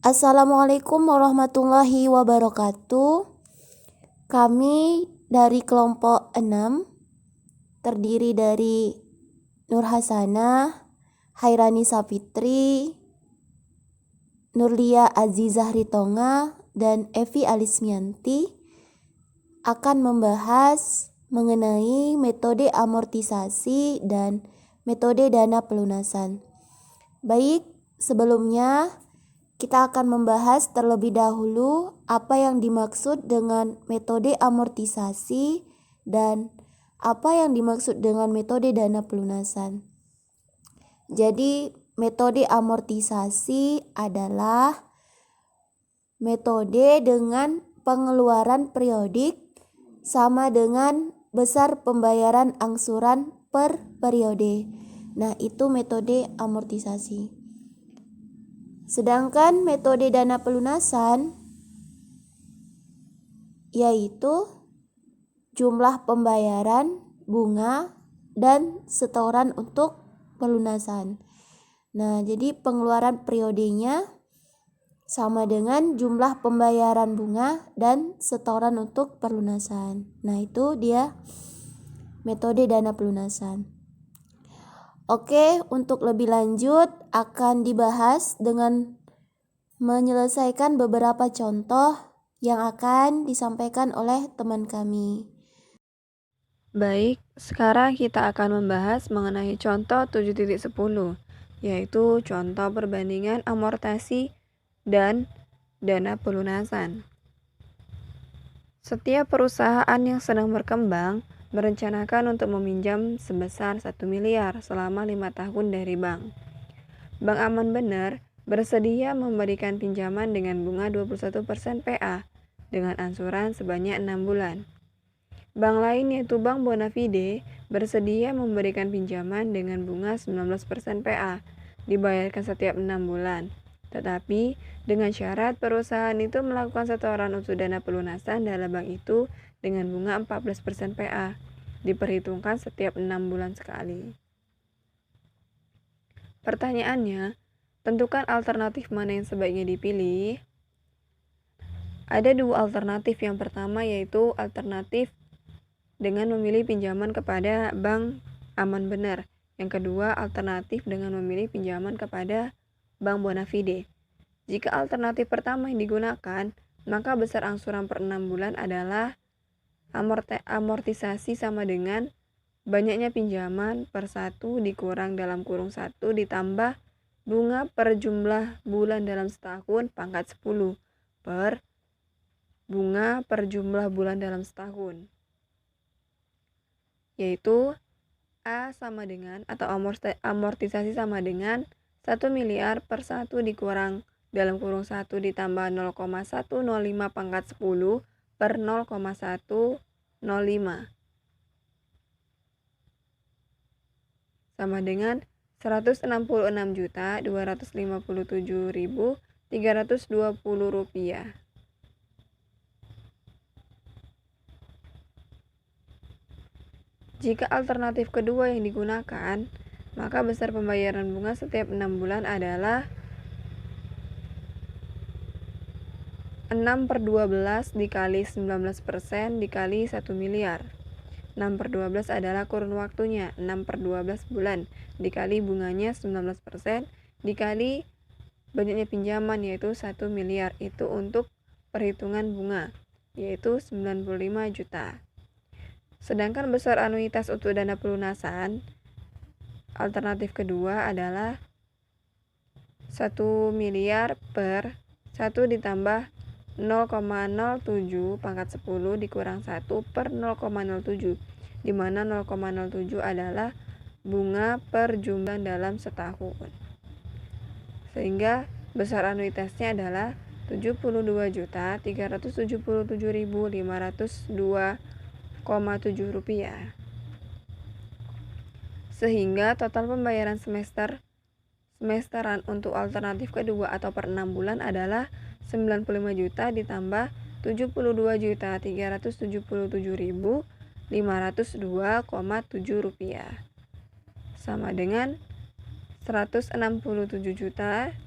Assalamualaikum warahmatullahi wabarakatuh. Kami dari kelompok 6 terdiri dari Nur Hasanah, Hairani Sapitri, Nurlia Azizah Ritonga, dan Evi Alismianti akan membahas mengenai metode amortisasi dan metode dana pelunasan. Baik, sebelumnya kita akan membahas terlebih dahulu apa yang dimaksud dengan metode amortisasi dan apa yang dimaksud dengan metode dana pelunasan. Jadi, metode amortisasi adalah metode dengan pengeluaran periodik sama dengan besar pembayaran angsuran per periode. Nah, itu metode amortisasi. Sedangkan metode dana pelunasan yaitu jumlah pembayaran, bunga, dan setoran untuk pelunasan. Nah, jadi pengeluaran periodenya sama dengan jumlah pembayaran bunga dan setoran untuk pelunasan. Nah, itu dia metode dana pelunasan. Oke, untuk lebih lanjut akan dibahas dengan menyelesaikan beberapa contoh yang akan disampaikan oleh teman kami. Baik, sekarang kita akan membahas mengenai contoh 7.10, yaitu contoh perbandingan amortasi dan dana pelunasan. Setiap perusahaan yang sedang berkembang merencanakan untuk meminjam sebesar 1 miliar selama 5 tahun dari bank. Bank Aman Bener bersedia memberikan pinjaman dengan bunga 21% PA dengan angsuran sebanyak 6 bulan. Bank lain yaitu Bank Bonafide bersedia memberikan pinjaman dengan bunga 19% PA dibayarkan setiap 6 bulan. Tetapi dengan syarat perusahaan itu melakukan setoran untuk dana pelunasan dalam bank itu dengan bunga 14% PA diperhitungkan setiap 6 bulan sekali. Pertanyaannya, tentukan alternatif mana yang sebaiknya dipilih. Ada dua alternatif. Yang pertama yaitu alternatif dengan memilih pinjaman kepada Bank Aman Bener. Yang kedua, alternatif dengan memilih pinjaman kepada Bank Bonafide. Jika alternatif pertama yang digunakan, maka besar angsuran per 6 bulan adalah amortisasi sama dengan banyaknya pinjaman per 1 dikurang dalam kurung 1 ditambah bunga per jumlah bulan dalam setahun pangkat 10 per bunga per jumlah bulan dalam setahun. Yaitu A sama dengan atau amortisasi sama dengan 1 miliar per 1 dikurang dalam kurung 1 ditambah 0,105 pangkat 10 per 0,105 sama dengan 166.257.320 rupiah. Jika alternatif kedua yang digunakan, maka besar pembayaran bunga setiap 6 bulan adalah 6/12 dikali 19% dikali 1 miliar. 6/12 adalah kurun waktunya, 6/12 bulan, dikali bunganya 19%, dikali banyaknya pinjaman yaitu 1 miliar. Itu untuk perhitungan bunga, yaitu 95 juta. Sedangkan besar anuitas untuk dana pelunasan, alternatif kedua adalah 1 miliar per 1 ditambah 0,07 pangkat 10 dikurang 1 per 0,07, di mana 0,07 adalah bunga per jumlah dalam setahun. Sehingga besar anuitasnya adalah 72.377.502,7 rupiah. Sehingga total pembayaran semesteran untuk alternatif kedua atau per 6 bulan adalah 95 juta ditambah 72.377.502,7 rupiah sama dengan 167.330.000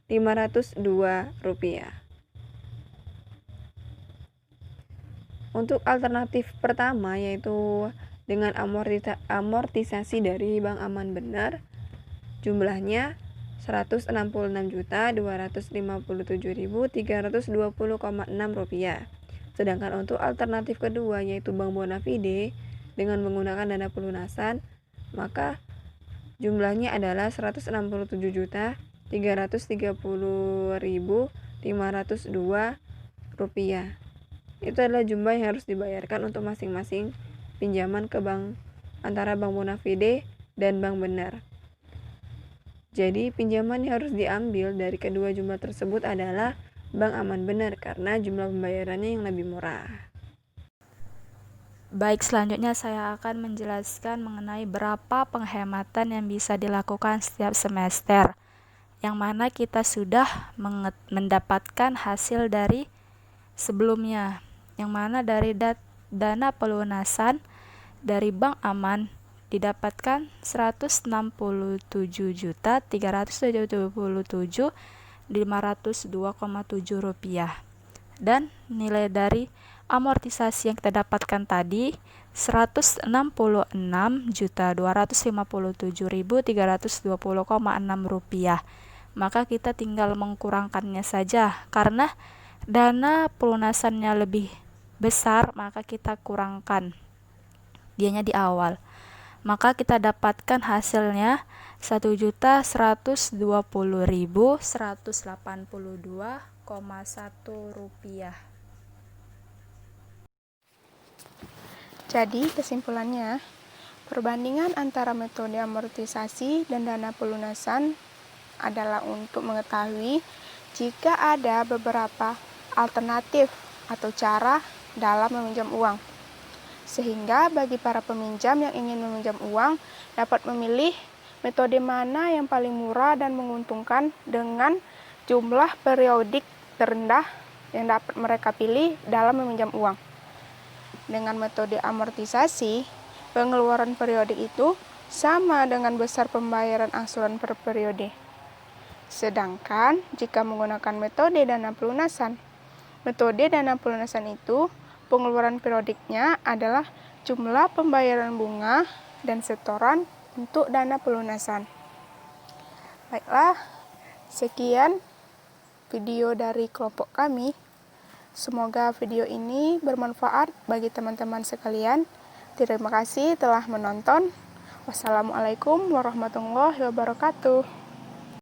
Rp502. Untuk alternatif pertama yaitu dengan amortisasi dari Bank Aman Bener, jumlahnya Rp166.257.320,6. Sedangkan untuk alternatif kedua yaitu Bank Bonafide dengan menggunakan dana pelunasan, maka jumlahnya adalah Rp167.330.502. Itu adalah jumlah yang harus dibayarkan untuk masing-masing pinjaman ke bank antara Bank Bonafide dan Bank Bener. Jadi pinjaman yang harus diambil dari kedua jumlah tersebut adalah Bank Aman Bener karena jumlah pembayarannya yang lebih murah. Baik, selanjutnya saya akan menjelaskan mengenai berapa penghematan yang bisa dilakukan setiap semester, yang mana kita sudah mendapatkan hasil dari sebelumnya, yang mana dari dana pelunasan dari Bank Aman didapatkan Rp167.377.502,7 dan nilai dari amortisasi yang kita dapatkan tadi Rp166.257.320,6. Maka kita tinggal mengkurangkannya saja, karena dana pelunasannya lebih besar, maka kita kurangkan dianya di awal. Maka kita dapatkan hasilnya Rp1.120.182,1. Jadi kesimpulannya, perbandingan antara metode amortisasi dan dana pelunasan adalah untuk mengetahui jika ada beberapa alternatif atau cara dalam meminjam uang. Sehingga bagi para peminjam yang ingin meminjam uang dapat memilih metode mana yang paling murah dan menguntungkan dengan jumlah periodik terendah yang dapat mereka pilih dalam meminjam uang. Dengan metode amortisasi, pengeluaran periodik itu sama dengan besar pembayaran angsuran per periode. Sedangkan jika menggunakan metode dana pelunasan itu pengeluaran periodiknya adalah jumlah pembayaran bunga dan setoran untuk dana pelunasan. Baiklah, sekian video dari kelompok kami. Semoga video ini bermanfaat bagi teman-teman sekalian. Terima kasih telah menonton. Wassalamualaikum warahmatullahi wabarakatuh.